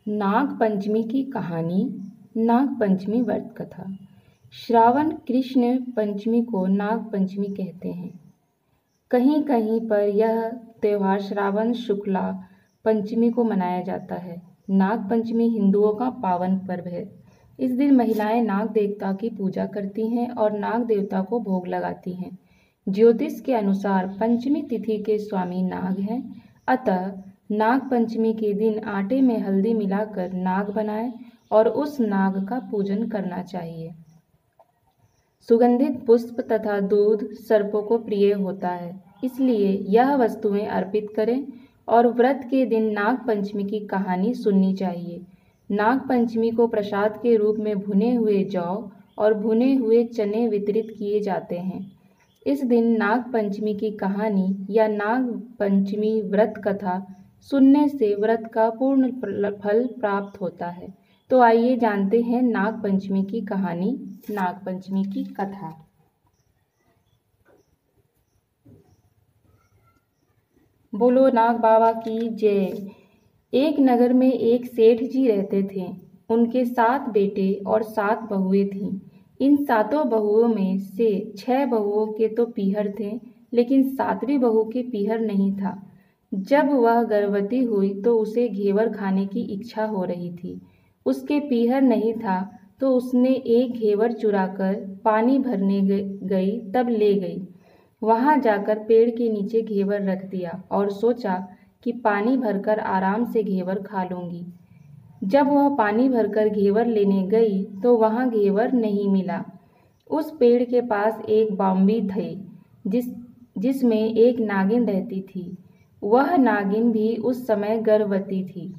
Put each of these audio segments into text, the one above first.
नाग पंचमी की कहानी। नाग पंचमी व्रत कथा। श्रावण कृष्ण पंचमी को नाग पंचमी कहते हैं। कहीं कहीं पर यह त्यौहार श्रावण शुक्ला पंचमी को मनाया जाता है। नाग पंचमी हिंदुओं का पावन पर्व है। इस दिन महिलाएं नाग देवता की पूजा करती हैं और नाग देवता को भोग लगाती हैं। ज्योतिष के अनुसार पंचमी तिथि के स्वामी नाग हैं, अतः नाग पंचमी के दिन आटे में हल्दी मिलाकर नाग बनाएं और उस नाग का पूजन करना चाहिए। सुगंधित पुष्प तथा दूध सर्पों को प्रिय होता है, इसलिए यह वस्तुएं अर्पित करें और व्रत के दिन नाग पंचमी की कहानी सुननी चाहिए। नाग पंचमी को प्रसाद के रूप में भुने हुए जौ और भुने हुए चने वितरित किए जाते हैं। इस दिन नाग पंचमी की कहानी या नाग पंचमी व्रत कथा सुनने से व्रत का पूर्ण फल प्राप्त होता है। तो आइए जानते हैं नाग पंचमी की कहानी, नाग पंचमी की कथा। बोलो नाग बाबा की जय। एक नगर में एक सेठ जी रहते थे। उनके 7 बेटे और 7 बहुएं थीं। इन 7 बहुओं में से 6 बहुओं के तो पीहर थे, लेकिन 7वीं बहू के पीहर नहीं था। जब वह गर्भवती हुई तो उसे घेवर खाने की इच्छा हो रही थी। उसके पीहर नहीं था तो उसने एक घेवर चुराकर पानी भरने गई, तब ले गई। वहां जाकर पेड़ के नीचे घेवर रख दिया और सोचा कि पानी भरकर आराम से घेवर खा लूंगी। जब वह पानी भरकर घेवर लेने गई तो वहां घेवर नहीं मिला। उस पेड़ के पास एक बाम्बी थे जिसमें एक नागिन रहती थी। वह नागिन भी उस समय गर्भवती थी।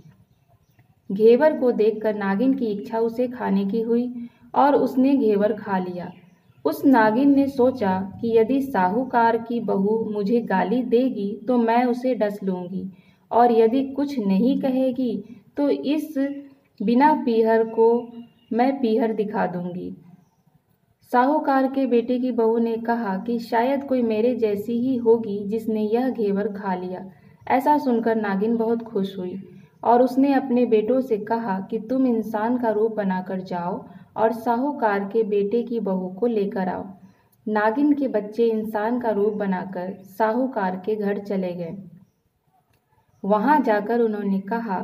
घेवर को देखकर नागिन की इच्छा उसे खाने की हुई और उसने घेवर खा लिया। उस नागिन ने सोचा कि यदि साहूकार की बहू मुझे गाली देगी तो मैं उसे डस लूंगी, और यदि कुछ नहीं कहेगी तो इस बिना पीहर को मैं पीहर दिखा दूंगी। साहूकार के बेटे की बहू ने कहा कि शायद कोई मेरे जैसी ही होगी जिसने यह घेवर खा लिया। ऐसा सुनकर नागिन बहुत खुश हुई और उसने अपने बेटों से कहा कि तुम इंसान का रूप बनाकर जाओ और साहूकार के बेटे की बहू को लेकर आओ। नागिन के बच्चे इंसान का रूप बनाकर साहूकार के घर चले गए। वहां जाकर उन्होंने कहा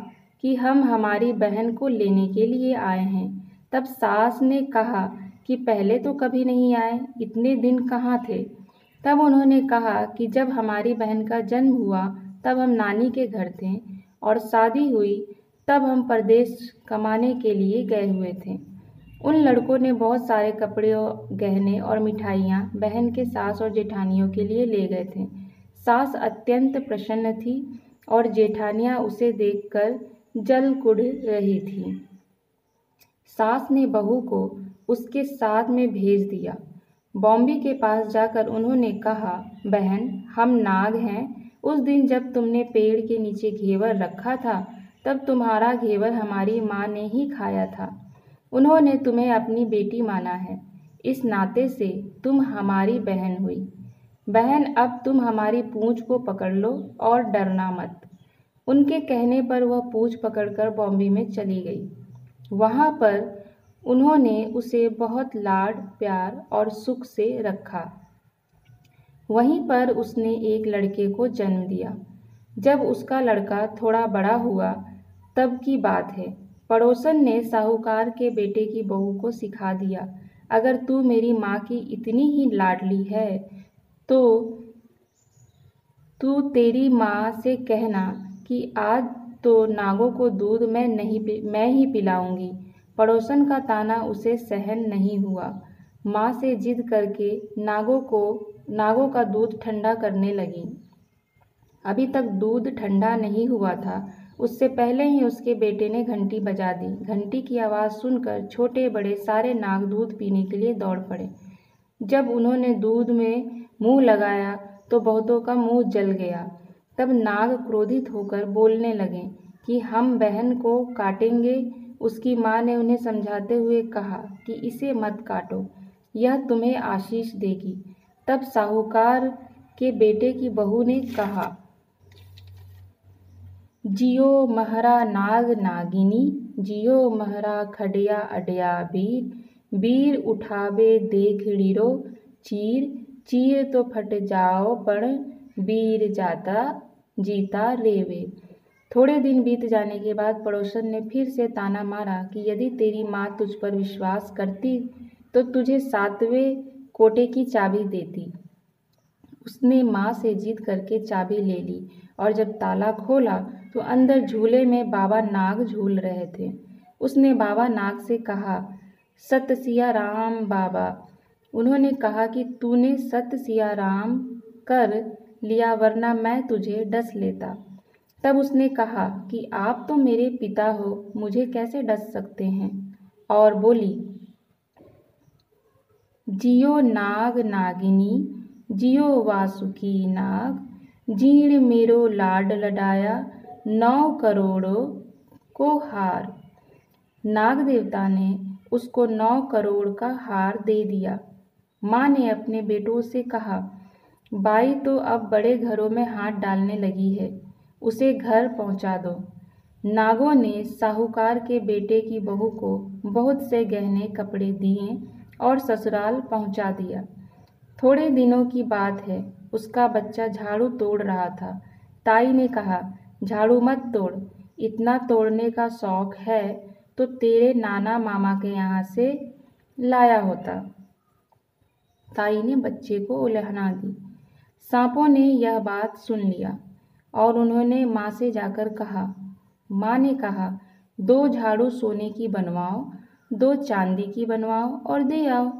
कि हम हमारी बहन को लेने के लिए आए हैं। तब सास ने कहा कि पहले तो कभी नहीं आए, इतने दिन कहाँ थे? तब उन्होंने कहा कि जब हमारी बहन का जन्म हुआ तब हम नानी के घर थे और शादी हुई तब हम परदेश कमाने के लिए गए हुए थे। उन लड़कों ने बहुत सारे कपड़े और गहने और मिठाइयाँ बहन के सास और जेठानियों के लिए ले गए थे। सास अत्यंत प्रसन्न थी और जेठानियाँ उसे देखकर जल कुढ़ रही थी। सास ने बहू को उसके साथ में भेज दिया। बॉम्बे के पास जाकर उन्होंने कहा, बहन, हम नाग हैं। उस दिन जब तुमने पेड़ के नीचे घेवर रखा था तब तुम्हारा घेवर हमारी माँ ने ही खाया था। उन्होंने तुम्हें अपनी बेटी माना है, इस नाते से तुम हमारी बहन हुई। बहन, अब तुम हमारी पूंछ को पकड़ लो और डरना मत। उनके कहने पर वह पूंछ पकड़कर बॉम्बे में चली गई। वहाँ पर उन्होंने उसे बहुत लाड प्यार और सुख से रखा। वहीं पर उसने एक लड़के को जन्म दिया। जब उसका लड़का थोड़ा बड़ा हुआ तब की बात है, पड़ोसन ने साहूकार के बेटे की बहू को सिखा दिया, अगर तू मेरी माँ की इतनी ही लाडली है तो तू तेरी माँ से कहना कि आज तो नागों को दूध मैं ही पिलाऊंगी। पड़ोसन का ताना उसे सहन नहीं हुआ। माँ से जिद करके नागों का दूध ठंडा करने लगी। अभी तक दूध ठंडा नहीं हुआ था, उससे पहले ही उसके बेटे ने घंटी बजा दी। घंटी की आवाज़ सुनकर छोटे बड़े सारे नाग दूध पीने के लिए दौड़ पड़े। जब उन्होंने दूध में मुंह लगाया तो बहुतों का मुंह जल गया। तब नाग क्रोधित होकर बोलने लगे कि हम बहन को काटेंगे। उसकी माँ ने उन्हें समझाते हुए कहा कि इसे मत काटो, यह तुम्हें आशीष देगी। तब साहूकार के बेटे की बहू ने कहा, जियो महरा नाग नागिनी, जियो महरा खड़िया अडया वीर, वीर उठावे देख लीरो चीर, चीर तो फट जाओ पण वीर जाता जीता रेवे। थोड़े दिन बीत जाने के बाद पड़ोसन ने फिर से ताना मारा कि यदि तेरी माँ तुझ पर विश्वास करती तो तुझे 7वें कोटे की चाबी देती। उसने माँ से जिद करके चाबी ले ली और जब ताला खोला तो अंदर झूले में बाबा नाग झूल रहे थे। उसने बाबा नाग से कहा, सत सिया राम बाबा। उन्होंने कहा कि तूने सत सिया राम कर लिया वरना मैं तुझे डस लेता। तब उसने कहा कि आप तो मेरे पिता हो, मुझे कैसे डस सकते हैं। और बोली, जियो नाग नागिनी, जियो वासुकी नाग, जीण मेरो लाड लडाया 9 करोड़ों को हार। नाग देवता ने उसको 9 करोड़ का हार दे दिया। माँ ने अपने बेटों से कहा, बाई तो अब बड़े घरों में हाथ डालने लगी है, उसे घर पहुंचा दो। नागों ने साहूकार के बेटे की बहू को बहुत से गहने कपड़े दिए और ससुराल पहुंचा दिया। थोड़े दिनों की बात है, उसका बच्चा झाड़ू तोड़ रहा था। ताई ने कहा, झाड़ू मत तोड़, इतना तोड़ने का शौक है तो तेरे नाना मामा के यहाँ से लाया होता। ताई ने बच्चे को उल्हाना दी। सांपों ने यह बात सुन लिया और उन्होंने माँ से जाकर कहा। माँ ने कहा, 2 झाड़ू सोने की बनवाओ, 2 चांदी की बनवाओ और दे आओ।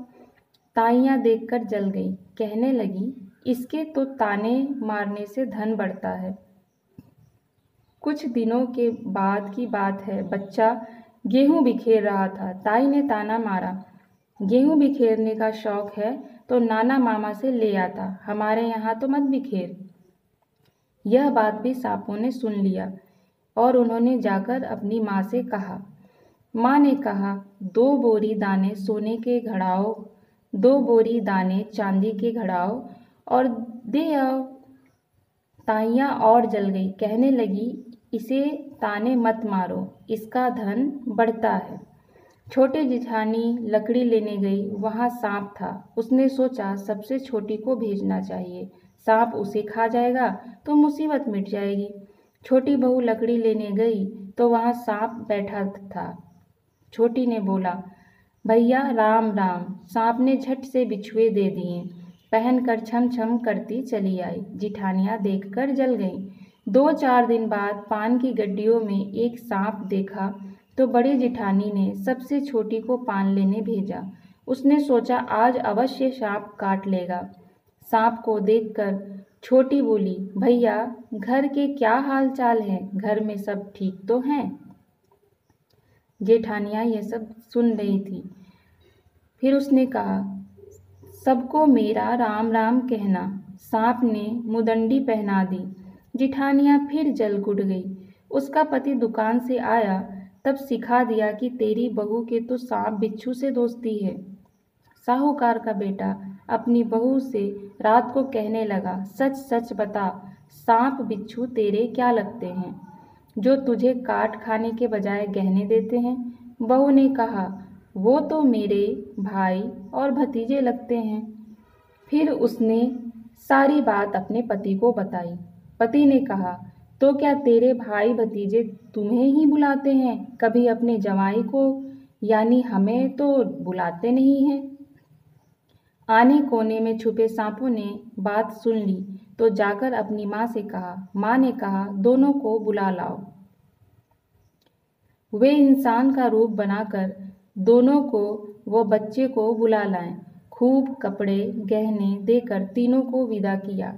ताइयाँ देखकर जल गई, कहने लगी, इसके तो ताने मारने से धन बढ़ता है। कुछ दिनों के बाद की बात है, बच्चा गेहूं बिखेर रहा था। ताई ने ताना मारा, गेहूं बिखेरने का शौक है तो नाना मामा से ले आता, हमारे यहाँ तो मत बिखेर। यह बात भी सांपों ने सुन लिया और उन्होंने जाकर अपनी माँ से कहा। माँ ने कहा, 2 बोरी दाने सोने के घड़ाओ, 2 बोरी दाने चांदी के घड़ाओ और दे आओ। ताइयाँ और जल गई, कहने लगी, इसे ताने मत मारो, इसका धन बढ़ता है। छोटी जिठानी लकड़ी लेने गई, वहाँ सांप था। उसने सोचा सबसे छोटी को भेजना चाहिए, सांप उसे खा जाएगा तो मुसीबत मिट जाएगी। छोटी बहू लकड़ी लेने गई तो वहाँ सांप बैठा था। छोटी ने बोला, भैया राम राम। सांप ने झट से बिछुए दे दिए, पहनकर छम छम करती चली आई। जिठानियाँ देखकर जल गईं। 2-4 दिन बाद पान की गड्डियों में एक सांप देखा तो बड़ी जिठानी ने सबसे छोटी को पान लेने भेजा। उसने सोचा आज अवश्य सांप काट लेगा। सांप को देखकर छोटी बोली, भैया घर के क्या हाल चाल है, घर में सब ठीक तो हैं। जेठानियाँ यह सब सुन रही थी। फिर उसने कहा, सबको मेरा राम राम कहना। सांप ने मुदंडी पहना दी। जिठानियाँ फिर जल कुट गई। उसका पति दुकान से आया तब सिखा दिया कि तेरी बहू के तो सांप बिच्छू से दोस्ती है। साहूकार का बेटा अपनी बहू से रात को कहने लगा, सच सच बता, सांप बिच्छू तेरे क्या लगते हैं जो तुझे काट खाने के बजाय गहने देते हैं। बहू ने कहा, वो तो मेरे भाई और भतीजे लगते हैं। फिर उसने सारी बात अपने पति को बताई। पति ने कहा, तो क्या तेरे भाई भतीजे तुम्हें ही बुलाते हैं, कभी अपने जवाई को यानी हमें तो बुलाते नहीं हैं। आने कोने में छुपे सांपों ने बात सुन ली तो जाकर अपनी माँ से कहा। माँ ने कहा, दोनों को बुला लाओ। वे इंसान का रूप बनाकर दोनों को वो बच्चे को बुला लाएं। खूब कपड़े गहने देकर तीनों को विदा किया।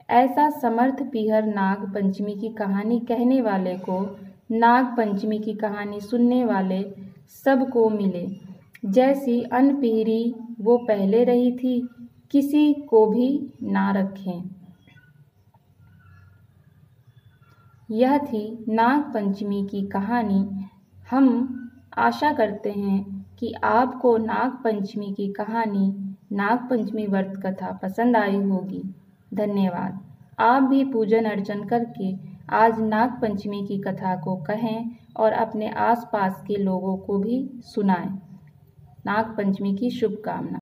ऐसा समर्थ पीहर नाग पंचमी की कहानी कहने वाले को, नाग पंचमी की कहानी सुनने वाले सबको मिले। जैसी अनपीहरी वो पहले रही थी, किसी को भी ना रखें। यह थी नाग पंचमी की कहानी। हम आशा करते हैं कि आपको नाग पंचमी की कहानी, नाग पंचमी व्रत कथा पसंद आई होगी। धन्यवाद। आप भी पूजन अर्चन करके आज नाग पंचमी की कथा को कहें और अपने आसपास के लोगों को भी सुनाएं। नाग पंचमी की शुभकामना।